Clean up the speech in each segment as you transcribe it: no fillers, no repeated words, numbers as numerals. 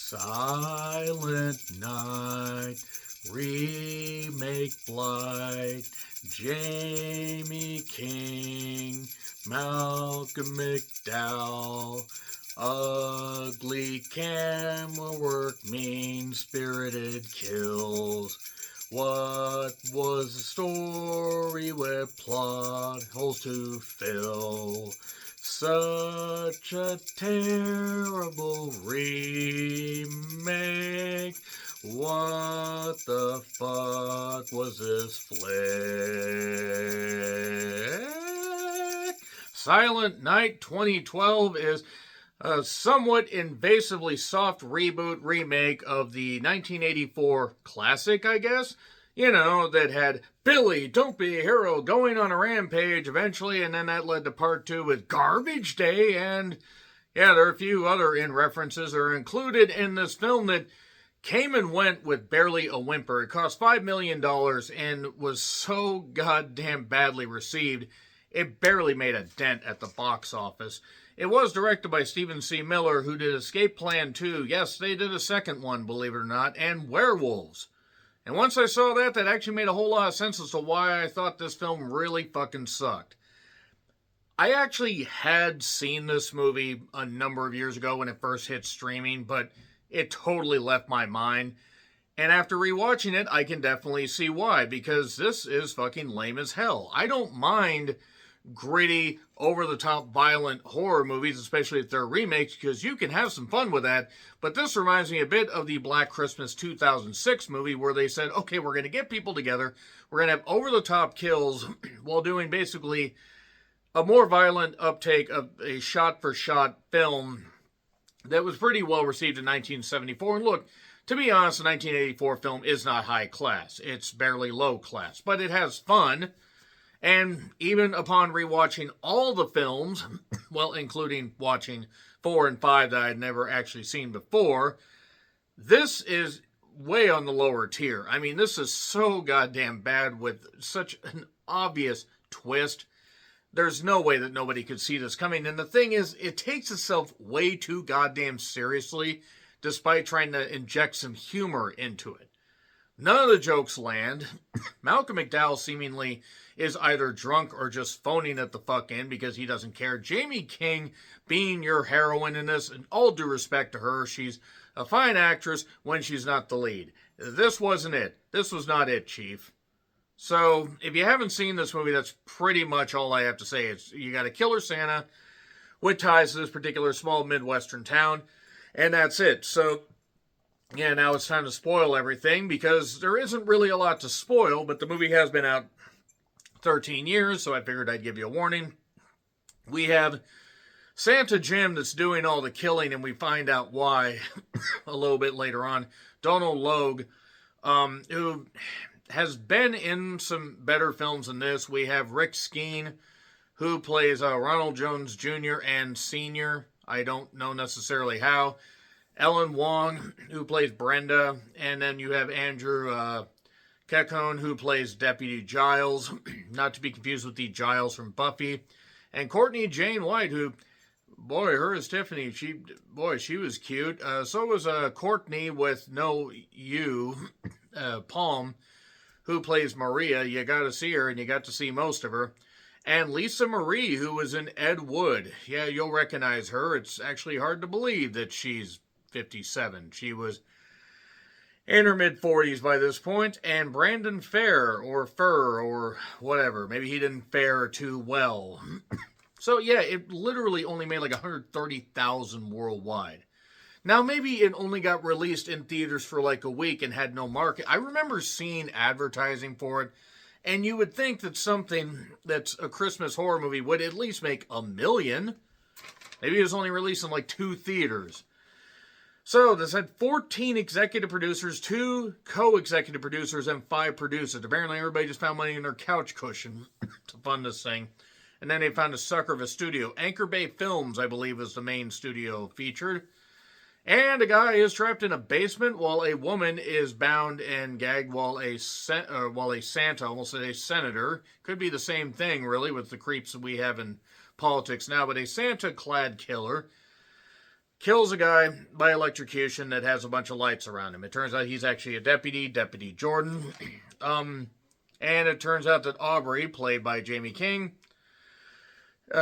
Silent Night, Remake Blight, Jamie King, Malcolm McDowell, ugly camera work, mean-spirited kills. What was the story with plot holes to fill? Such a terrible remake. What the fuck was this flick? Silent Night 2012 is a somewhat invasively soft reboot remake of the 1984 classic, I guess. You know, that had Billy, don't be a hero, going on a rampage eventually, and then that led to part 2 with Garbage Day, and yeah, there are a few other references that are included in this film that came and went with barely a whimper. It cost $5 million and was so goddamn badly received, it barely made a dent at the box office. It was directed by Stephen C. Miller, who did Escape Plan 2. Yes, they did a second one, believe it or not, and Werewolves. And once I saw that, that actually made a whole lot of sense as to why I thought this film really fucking sucked. I actually had seen this movie a number of years ago when it first hit streaming, but it totally left my mind. And after rewatching it, I can definitely see why, because this is fucking lame as hell. I don't mind gritty, over-the-top, violent horror movies, especially if they're remakes, because you can have some fun with that. But this reminds me a bit of the Black Christmas 2006 movie, where they said, okay, we're going to get people together, we're going to have over-the-top kills, while doing basically a more violent uptake of a shot-for-shot film that was pretty well received in 1974. And look, to be honest, the 1984 film is not high class. It's barely low class, but it has fun. And even upon rewatching all the films, well, including watching 4 and 5 that I'd never actually seen before, this is way on the lower tier. I mean, this is so goddamn bad with such an obvious twist. There's no way that nobody could see this coming. And the thing is, it takes itself way too goddamn seriously, despite trying to inject some humor into it. None of the jokes land. Malcolm McDowell seemingly is either drunk or just phoning it the fuck in because he doesn't care. Jamie King being your heroine in this, and all due respect to her, she's a fine actress when she's not the lead. This wasn't it. This was not it, Chief. So, if you haven't seen this movie, that's pretty much all I have to say. It's you got a killer Santa with ties to this particular small Midwestern town, and that's it. So, yeah, now it's time to spoil everything, because there isn't really a lot to spoil, but the movie has been out 13 years, so I figured I'd give you a warning. We have Santa Jim that's doing all the killing, and we find out why a little bit later on. Donald Logue, who has been in some better films than this. We have Rick Skeen, who plays Ronald Jones Jr. and Sr. I don't know necessarily how. Ellen Wong, who plays Brenda, and then you have Andrew Kekone, who plays Deputy Giles, not to be confused with the Giles from Buffy, and Courtney Jane White, who, boy, her as Tiffany, she was cute. So was Courtney with no U, Palm, who plays Maria. You got to see her, and you got to see most of her. And Lisa Marie, who was in Ed Wood. Yeah, you'll recognize her. It's actually hard to believe that she's 57. She was in her mid-40s by this point. And Brandon Fair, or Fur, or whatever. Maybe he didn't fare too well. So yeah, it literally only made like 130,000 worldwide. Now, maybe it only got released in theaters for like a week and had no market. I remember seeing advertising for it, and you would think that something that's a Christmas horror movie would at least make $1 million. Maybe it was only released in like 2 theaters. So, this had 14 executive producers, 2 co-executive producers, and 5 producers. Apparently, everybody just found money in their couch cushion to fund this thing. And then they found a sucker of a studio. Anchor Bay Films, I believe, is the main studio featured. And a guy is trapped in a basement while a woman is bound and gagged while a Santa, almost said a senator, could be the same thing really with the creeps that we have in politics now, but a Santa-clad killer kills a guy by electrocution that has a bunch of lights around him. It turns out he's actually a deputy, Deputy Jordan. And it turns out that Aubrey, played by Jamie King,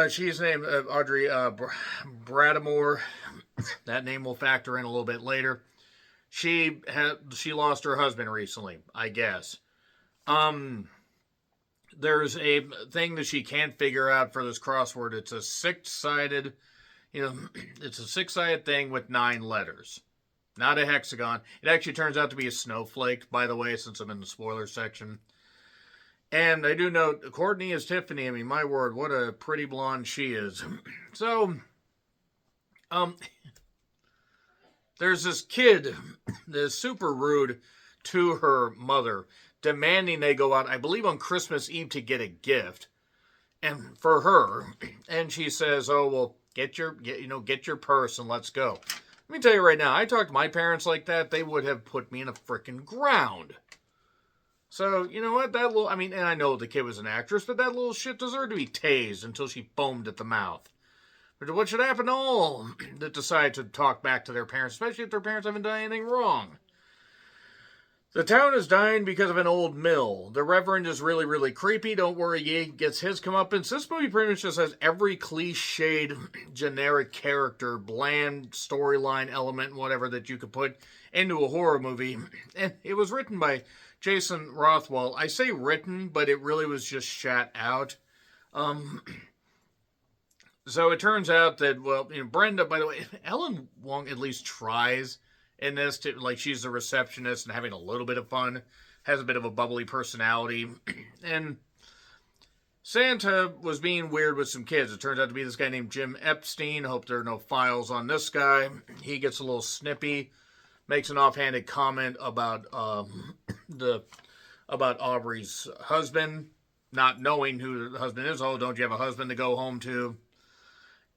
she's named Audrey Bradamore. That name will factor in a little bit later. She lost her husband recently, I guess. There's a thing that she can't figure out for this crossword. It's a six-sided, it's a six-sided thing with 9 letters. Not a hexagon. It actually turns out to be a snowflake, by the way, since I'm in the spoiler section. And I do note, Courtney is Tiffany. I mean, my word, what a pretty blonde she is. So, there's this kid that's super rude to her mother, demanding they go out, I believe on Christmas Eve, to get a gift, and for her. And she says, "Oh well, get your purse and let's go." Let me tell you right now, I talked to my parents like that, they would have put me in a frickin' ground. So, you know what, and I know the kid was an actress, but that little shit deserved to be tased until she foamed at the mouth. But what should happen to all that decide to talk back to their parents, especially if their parents haven't done anything wrong? The town is dying because of an old mill. The Reverend is really, really creepy. Don't worry, he gets his comeuppance. This movie pretty much just has every cliched, generic character, bland storyline element, whatever, that you could put into a horror movie. And it was written by Jason Rothwell. I say written, but it really was just shot out. So it turns out that, Brenda, by the way, Ellen Wong at least tries in this, she's the receptionist and having a little bit of fun, has a bit of a bubbly personality, and Santa was being weird with some kids. It turns out to be this guy named Jim Epstein. Hope there are no files on this guy. He gets a little snippy, makes an offhanded comment about about Aubrey's husband, not knowing who the husband is. "Oh, don't you have a husband to go home to?"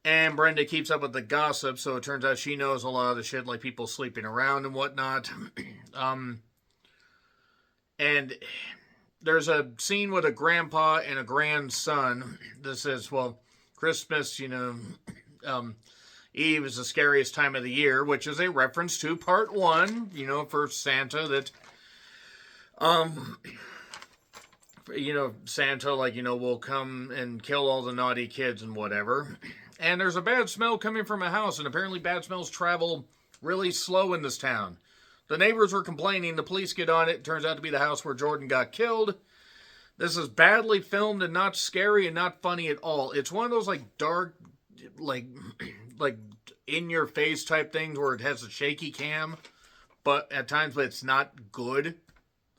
And Brenda keeps up with the gossip, so it turns out she knows a lot of the shit, like people sleeping around and whatnot. And there's a scene with a grandpa and a grandson that says, well, Christmas, Eve is the scariest time of the year, which is a reference to part 1, for Santa, that, Santa, will come and kill all the naughty kids and whatever. And there's a bad smell coming from a house, and apparently bad smells travel really slow in this town. The neighbors were complaining, the police get on it. It turns out to be the house where Jordan got killed. This is badly filmed and not scary and not funny at all. It's one of those dark, like in-your-face type things where it has a shaky cam, but at times it's not good.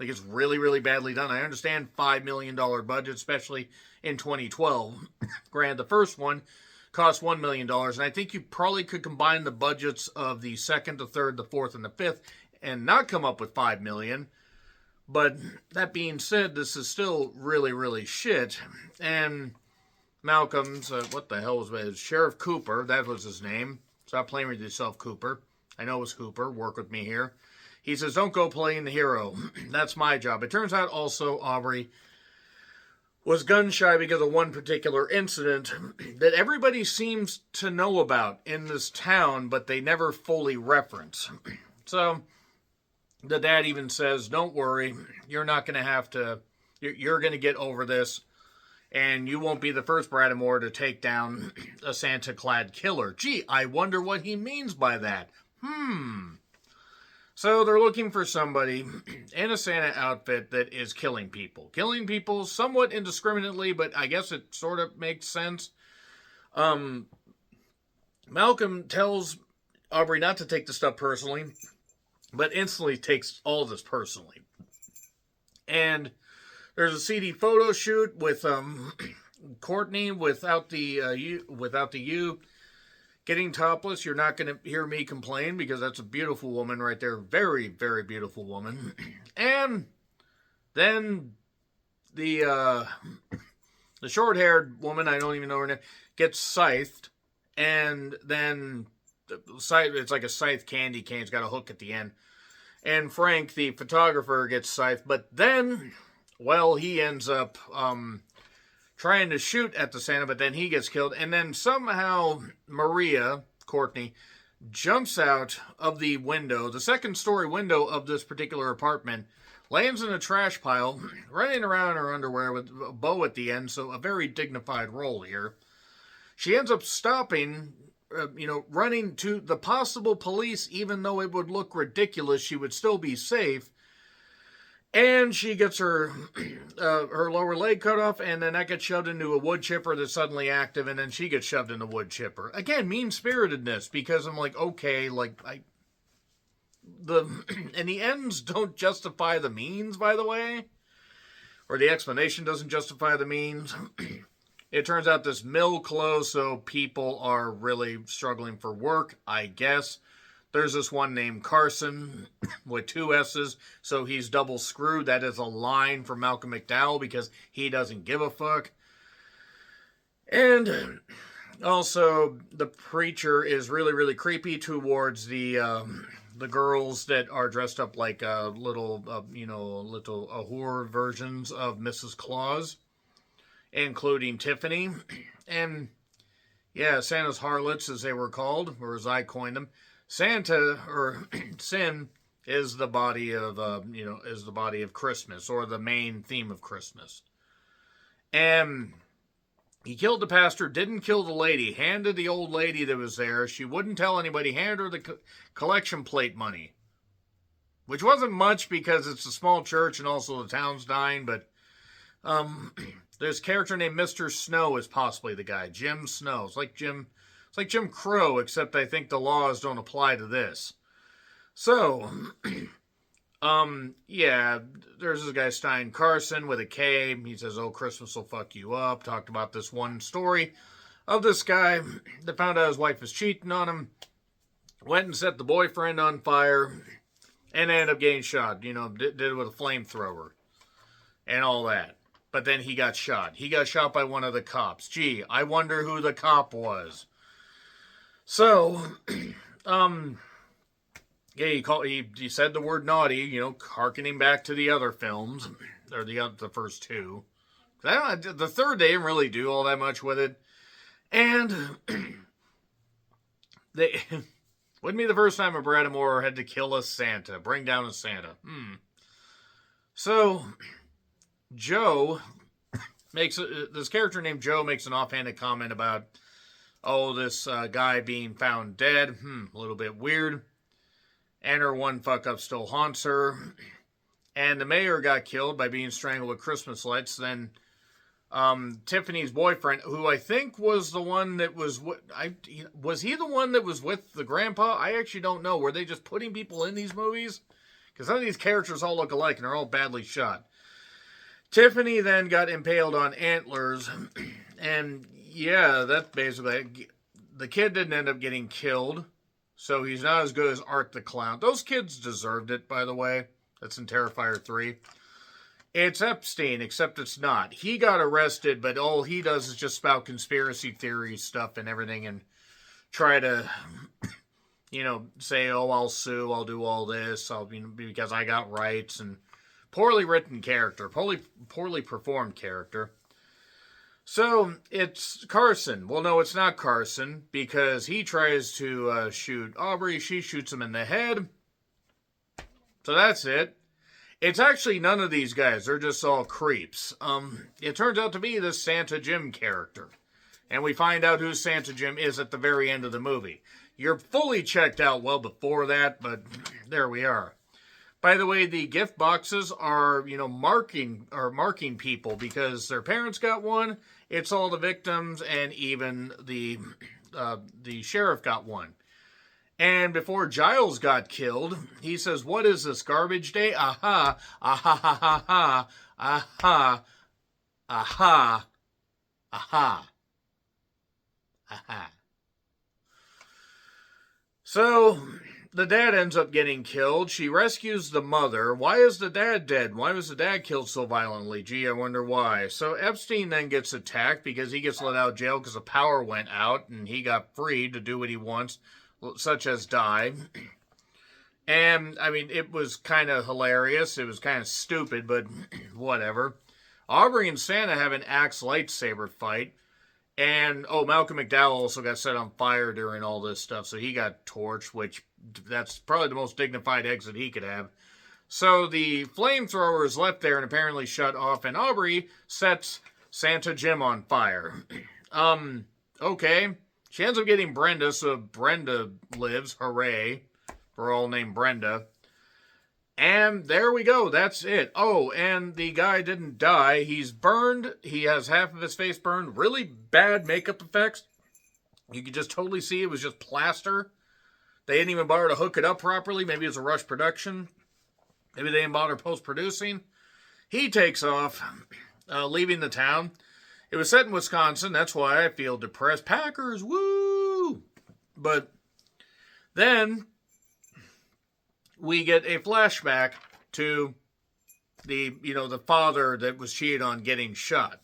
It's really, really badly done. I understand $5 million budget, especially in 2012. Granted, the first one cost $1 million, and I think you probably could combine the budgets of the second, the third, the fourth, and the fifth and not come up with $5 million. But that being said, this is still really, really shit. And Malcolm's, what the hell was it? Sheriff Cooper, that was his name. Stop playing with yourself, Cooper. I know it was Hooper. Work with me here. He says, don't go playing the hero. That's my job. It turns out also Aubrey was gun shy because of one particular incident that everybody seems to know about in this town, but they never fully reference. So the dad even says, don't worry, you're not going to have to, you're going to get over this, and you won't be the first Bradamore to take down a Santa-clad killer. Gee, I wonder what he means by that. So they're looking for somebody in a Santa outfit that is killing people. Killing people somewhat indiscriminately, but I guess it sort of makes sense. Malcolm tells Aubrey not to take the stuff personally, but instantly takes all this personally. And there's a CD photo shoot with Courtney without the U. Getting topless. You're not going to hear me complain because that's a beautiful woman right there. Very, very beautiful woman. And then the short-haired woman, I don't even know her name, gets scythed. And then it's like a scythe candy cane. It's got a hook at the end. And Frank, the photographer, gets scythed. But then, well, he ends up trying to shoot at the Santa, but then he gets killed. And then somehow Maria, Courtney, jumps out of the window, the second story window of this particular apartment, lands in a trash pile, running around in her underwear with a bow at the end, so a very dignified role here. She ends up stopping, running to the possible police, even though it would look ridiculous, she would still be safe. And she gets her her lower leg cut off, and then that gets shoved into a wood chipper that's suddenly active, and then she gets shoved in the wood chipper. Again, mean-spiritedness, because I'm like, okay, and the ends don't justify the means, by the way, or the explanation doesn't justify the means. It turns out this mill closed, so people are really struggling for work, I guess. There's this one named Carson with 2 S's, so he's double screwed. That is a line from Malcolm McDowell because he doesn't give a fuck. And also, the preacher is really, really creepy towards the girls that are dressed up like little whore versions of Mrs. Claus, including Tiffany. And yeah, Santa's harlots, as they were called, or as I coined them. Santa, or sin, is the body of Christmas, or the main theme of Christmas. And he killed the pastor, didn't kill the lady, handed the old lady that was there. She wouldn't tell anybody, handed her the collection plate money, which wasn't much because it's a small church and also the town's dying, but there's a character named Mr. Snow is possibly the guy, Jim Snow. It's like Jim Crow, except I think the laws don't apply to this. So, there's this guy Stein Carson with a K. He says, "Oh, Christmas will fuck you up." Talked about this one story of this guy that found out his wife was cheating on him, went and set the boyfriend on fire, and ended up getting shot. Did it with a flamethrower and all that. But then he got shot. He got shot by one of the cops. Gee, I wonder who the cop was. So, he said the word naughty, harkening back to the other films, or the first 2. The third, they didn't really do all that much with it. And wouldn't be the first time a Bradamore had to kill a Santa, bring down a Santa. So, Joe this character named Joe makes an offhanded comment about, this guy being found dead. A little bit weird. And her one fuck-up still haunts her. And the mayor got killed by being strangled with Christmas lights. Then Tiffany's boyfriend, who I think was the one that was... was he the one that was with the grandpa? I actually don't know. Were they just putting people in these movies? Because some of these characters all look alike and they're all badly shot. Tiffany then got impaled on antlers. And yeah, that's basically... The kid didn't end up getting killed. So he's not as good as Art the Clown. Those kids deserved it, by the way. That's in Terrifier 3. It's Epstein, except it's not. He got arrested, but all he does is just spout conspiracy theory stuff and everything and try to, say, I'll sue, I'll do all this, because I got rights, and poorly written character, poorly performed character. So, it's Carson. Well, no, it's not Carson, because he tries to shoot Aubrey. She shoots him in the head. So that's it. It's actually none of these guys. They're just all creeps. It turns out to be this Santa Jim character. And we find out who Santa Jim is at the very end of the movie. You're fully checked out well before that, but there we are. By the way, the gift boxes are, marking people because their parents got one. It's all the victims, and even the sheriff got one. And before Giles got killed, he says, "What is this, garbage day? Aha, aha, ha, ha, ha, aha, aha, aha, aha." So, the dad ends up getting killed. She rescues the mother. Why is the dad dead? Why was the dad killed so violently? Gee, I wonder why. So Epstein then gets attacked because he gets let out of jail because the power went out and he got free to do what he wants, such as die. And, it was kind of hilarious. It was kind of stupid, but whatever. Aubrey and Santa have an axe lightsaber fight. And, Malcolm McDowell also got set on fire during all this stuff, so he got torched, which that's probably the most dignified exit he could have. So the flamethrower is left there and apparently shut off, and Aubrey sets Santa Jim on fire. Okay. She ends up getting Brenda, so Brenda lives. Hooray. We're all named Brenda. And there we go. That's it. Oh, and the guy didn't die. He's burned. He has half of his face burned. Really bad makeup effects. You could just totally see it was just plaster. They didn't even bother to hook it up properly. Maybe it's a rush production. Maybe they didn't bother post-producing. He takes off, leaving the town. It was set in Wisconsin. That's why I feel depressed. Packers, woo! But then we get a flashback to the father that was cheated on getting shot.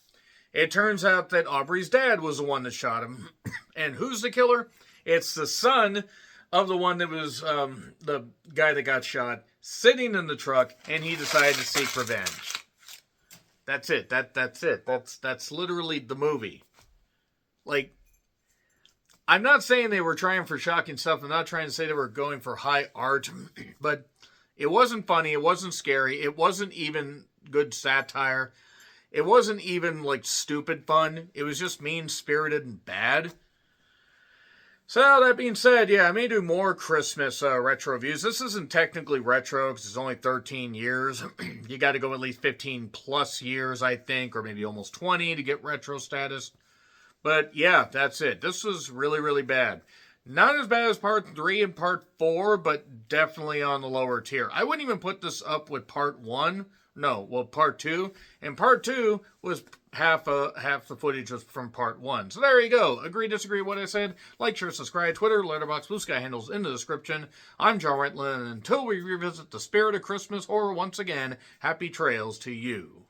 It turns out that Aubrey's dad was the one that shot him. And who's the killer? It's the son of the one that was the guy that got shot, sitting in the truck, and he decided to seek revenge. That's it. That's it. That's literally the movie. Like, I'm not saying they were trying for shocking stuff. I'm not trying to say they were going for high art. But it wasn't funny. It wasn't scary. It wasn't even good satire. It wasn't even, like, stupid fun. It was just mean-spirited and bad. So, that being said, yeah, I may do more Christmas retro reviews. This isn't technically retro because it's only 13 years. You got to go at least 15 plus years, I think, or maybe almost 20 to get retro status. But, yeah, that's it. This was really, really bad. Not as bad as Part 3 and Part 4, but definitely on the lower tier. I wouldn't even put this up with Part 1. No, well, Part 2. And Part 2 was half the footage was from Part 1. So there you go. Agree, disagree with what I said? Like, share, subscribe, Twitter, Letterboxd, Blue Sky handles in the description. I'm John Rentlin, and until we revisit the spirit of Christmas horror once again, happy trails to you.